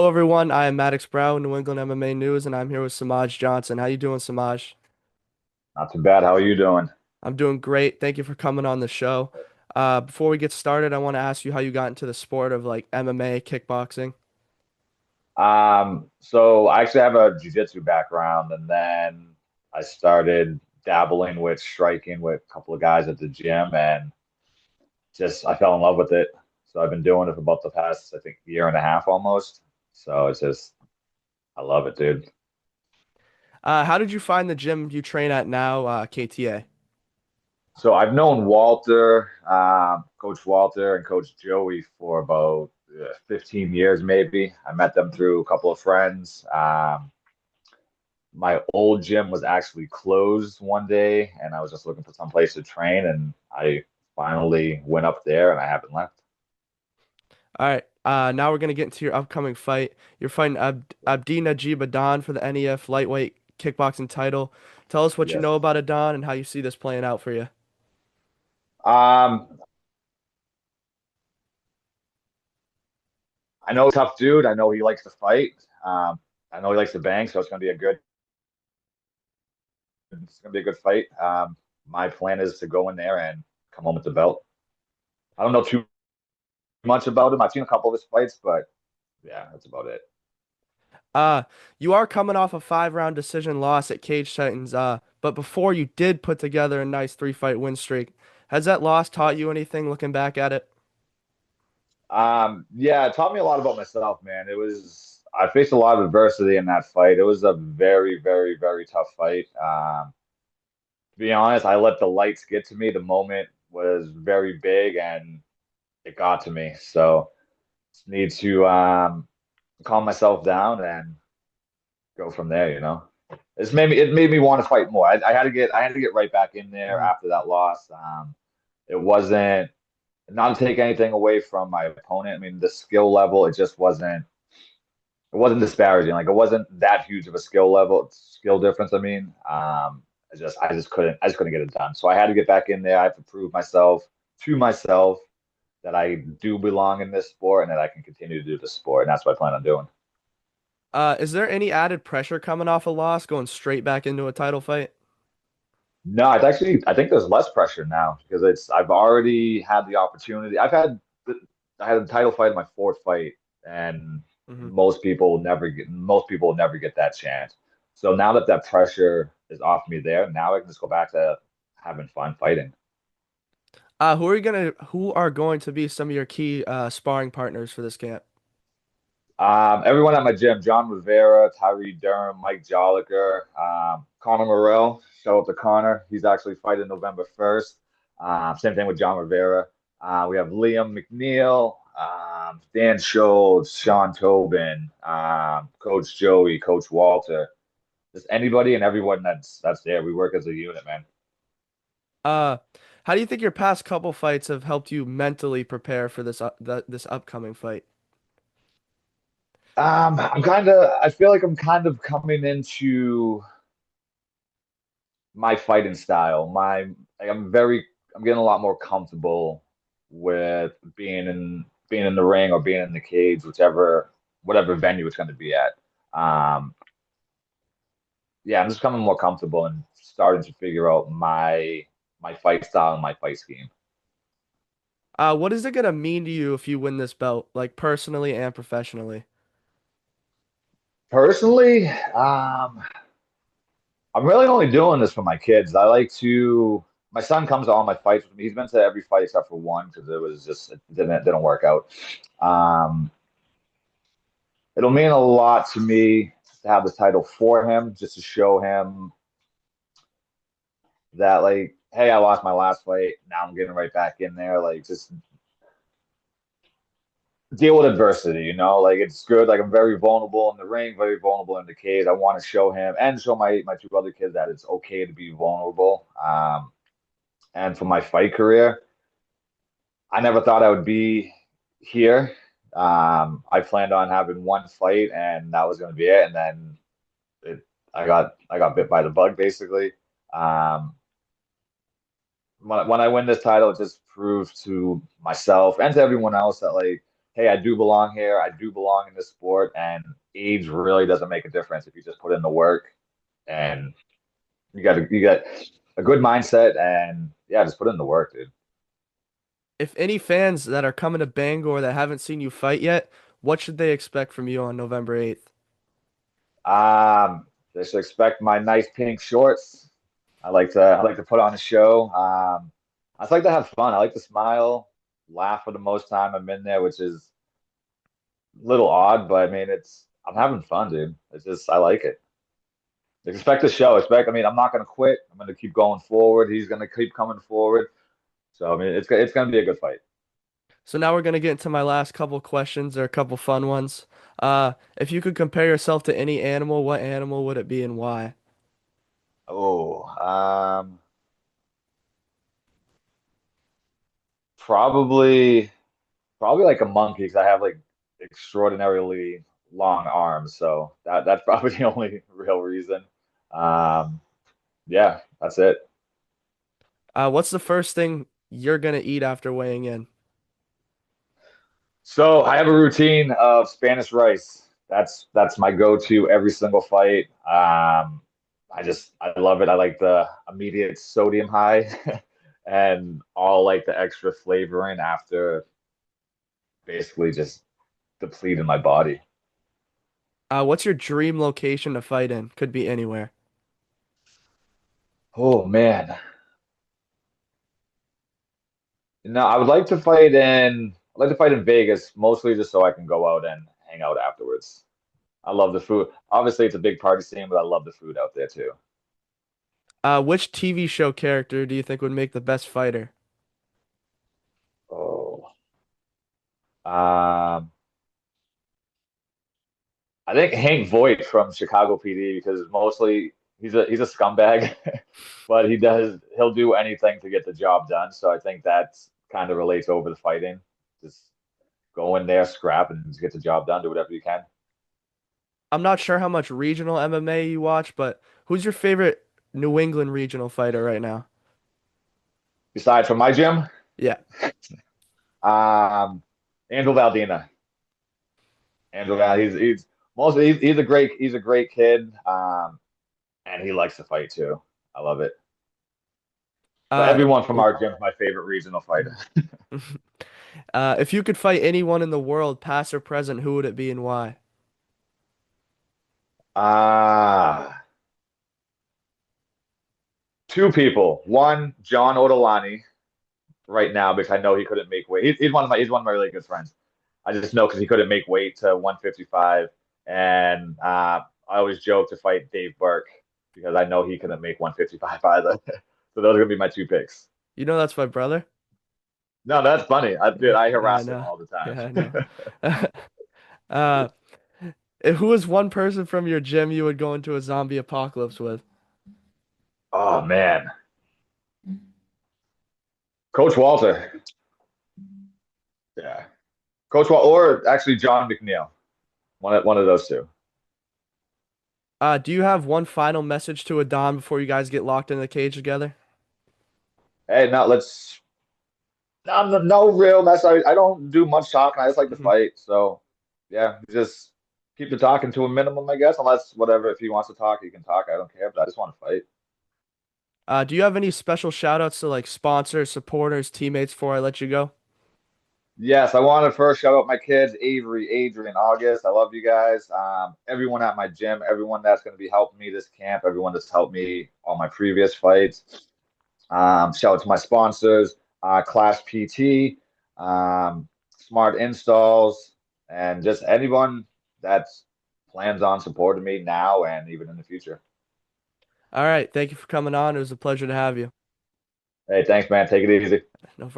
Hello everyone, I am Maddox Brown, New England MMA News, and I'm here with Semaj Johnson. How you doing, Semaj? Not too bad. How are you doing? I'm doing great. Thank you for coming on the show. Before we get started, I want to ask you how you got into the sport of like MMA, kickboxing. So I actually have a jiu-jitsu background, and then I started dabbling with striking with a couple of guys at the gym, and just I fell in love with it. So I've been doing it for about the past, I think, year and a half almost. So it's just I love it, dude. How did you find the gym you train at now, KTA? So I've known Walter, Coach Walter, and Coach Joey for about 15 years, maybe. I met them through a couple of friends. My old gym was actually closed one day, and I was just looking for some place to train, and I finally went up there, and I haven't left. All right, now we're gonna get into your upcoming fight. You're fighting Abdi Najib Adan for the NEF lightweight kickboxing title. Tell us what you Yes. know about Adan and how you see this playing out for you. Um, I know tough dude. I know he likes to fight. I know he likes to bang, so it's gonna be a good fight. My plan is to go in there and come home with the belt. I don't know too much about him. I've seen a couple of his fights, but yeah, that's about it. Uh, you are coming off a 5 round decision loss at Cage Titans, but before you did put together a nice 3 fight win streak. Has that loss taught Yes. you anything looking back at it? Yeah, it taught me a lot about myself, man. I faced a lot of adversity in that fight. It was a very, very, very tough fight. To be honest, I let the lights get to me. The moment was very big and it got to me. So just need to calm myself down and go from there, you know. It made me want to fight more. I had to get right back in there Mhm. after that loss. It wasn't not to take anything away from my opponent. I mean, the skill level, it wasn't disparaging. Like it wasn't that huge of a skill difference. I mean, I just couldn't get it done. So I had to get back in there. I have to prove myself to myself that I do belong in this sport and that I can continue to do this sport. And that's what I plan on doing. Is there any added pressure coming off a loss, going straight back into a title fight? No, I think there's less pressure now because I've already had the opportunity. I had a title fight in my fourth fight, and Hmm. most people will never get that chance. So now that that pressure is off me there, now I can just go back to having fun fighting. Who are going to be some of your key sparring partners for this camp? Everyone at my gym, John Rivera, Tyree Durham, Mike Jolliker, Connor Morrell. Show up to Connor. He's actually fighting November 1st. Same thing with John Rivera. We have Liam McNeil, Dan Schultz, Sean Tobin, Coach Joey, Coach Walter. Just anybody and everyone that's there. We work as a unit, man. Uh, how do you think your past couple fights have helped you mentally prepare for this upcoming fight? I feel like I'm kind of coming into my fighting style. Like, I'm getting a lot more comfortable with being in the ring or being in the cage, whatever venue it's going to be at. Um, yeah, I'm just becoming more comfortable and starting to figure out my fight style and my fight scheme. What is it gonna mean to you if you win this belt, like personally and professionally? Personally, I'm really only doing this for my kids. My son comes to all my fights with me. He's been to every fight except for one because it didn't work out. Um, It'll mean a lot to me to have the title for him, just to show him that, like, hey, I lost my last fight. Now I'm getting right back in there. Like, just deal with adversity, you know? Like, it's good. Like, I'm very vulnerable in the ring, very vulnerable in the cage. I want to show him and show my two other kids that it's okay to be vulnerable. And for my fight career, I never thought I would be here. I planned on having one fight, and that was going to be it. And then it I got bit by the bug basically. Um, when I win this title, it just proves to myself and to everyone else that like hey, I do belong here. I do belong in this sport, and age really doesn't make a difference if you just put in the work and you got a good mindset and yeah, just put in the work, dude. If any fans that are coming to Bangor that haven't seen you fight yet, what should they expect from you on November 8th? Um, they should expect my nice pink shorts. I like to put on a show. I just like to have fun. I like to smile, laugh for the most time I'm in there, which is a little odd, but I mean it's I'm having fun, dude. It's just I like it. Expect the show. I mean, I'm not gonna quit. I'm gonna keep going forward. He's gonna keep coming forward. So I mean, it's gonna be a good fight. So now we're gonna get into my last couple questions. Or a couple fun ones. If you could compare yourself to any animal, what animal would it be and why? Oh, probably probably like a monkey because I have like extraordinarily long arms. So that's probably the only real reason. Um, yeah, that's it. What's the first thing you're gonna eat after weighing in? So I have a routine of Spanish rice. That's my go-to every single fight. I love it. I like the immediate sodium high and all like the extra flavoring after basically just depleting my body. What's your dream location to fight in? Could be anywhere. Oh man. No, I'd like to fight in Vegas, mostly just so I can go out and hang out afterwards. I love the food. Obviously, it's a big party scene, but I love the food out there too. Which TV show character do you think would make the best fighter? Oh. Um, I think Hank Voight from Chicago PD because mostly he's a scumbag, but he'll do anything to get the job done. So I think that kind of relates over the fighting. Just go in there, scrap, and just get the job done. Do whatever you can. I'm not sure how much regional MMA you watch, but who's your favorite New England regional fighter right now? Besides from my gym, Yeah. um, Angel Valdina. Angel Val, he's a great kid, and he likes to fight too. I love it. But Uh, everyone from oh. our gym is my favorite regional fighter. If you could fight anyone in the world, past or present, who would it be and why? Ah, two people. One, John Odolani, right now because I know he couldn't make weight. He's one of my really good friends. I just know because he couldn't make weight to 155, and I always joke to fight Dave Burke because I know he couldn't make 155 either. So those are gonna be my two picks. You know that's my brother. No, that's funny. Dude, Yeah, I yeah, I harass him know. all the time. Yeah, I know. Uh, who is one person from your gym you would go into a zombie apocalypse with? Oh man, Coach Walter. Yeah, Coach Walter, or actually John McNeil. One of those two. Do you have one final message to Adon before you guys get locked in the cage together? Hey, now let's. No real mess. I don't do much talking. I just like to Mhm. fight. So yeah, just keep the talking to a minimum, I guess. Unless whatever, if he wants to talk, he can talk. I don't care, but I just want to fight. Do you have any special shout outs to like sponsors, supporters, teammates before I let you go? Yes, I want to first shout out my kids, Avery, Adrian, August. I love you guys. Everyone at my gym, everyone that's going to be helping me this camp, everyone that's helped me on my previous fights. Shout out to my sponsors, Class PT, Smart Installs, and just anyone that plans on supporting me now and even in the future. All right. Thank you for coming on. It was a pleasure to have you. Hey, thanks, man. Take it easy. No problem.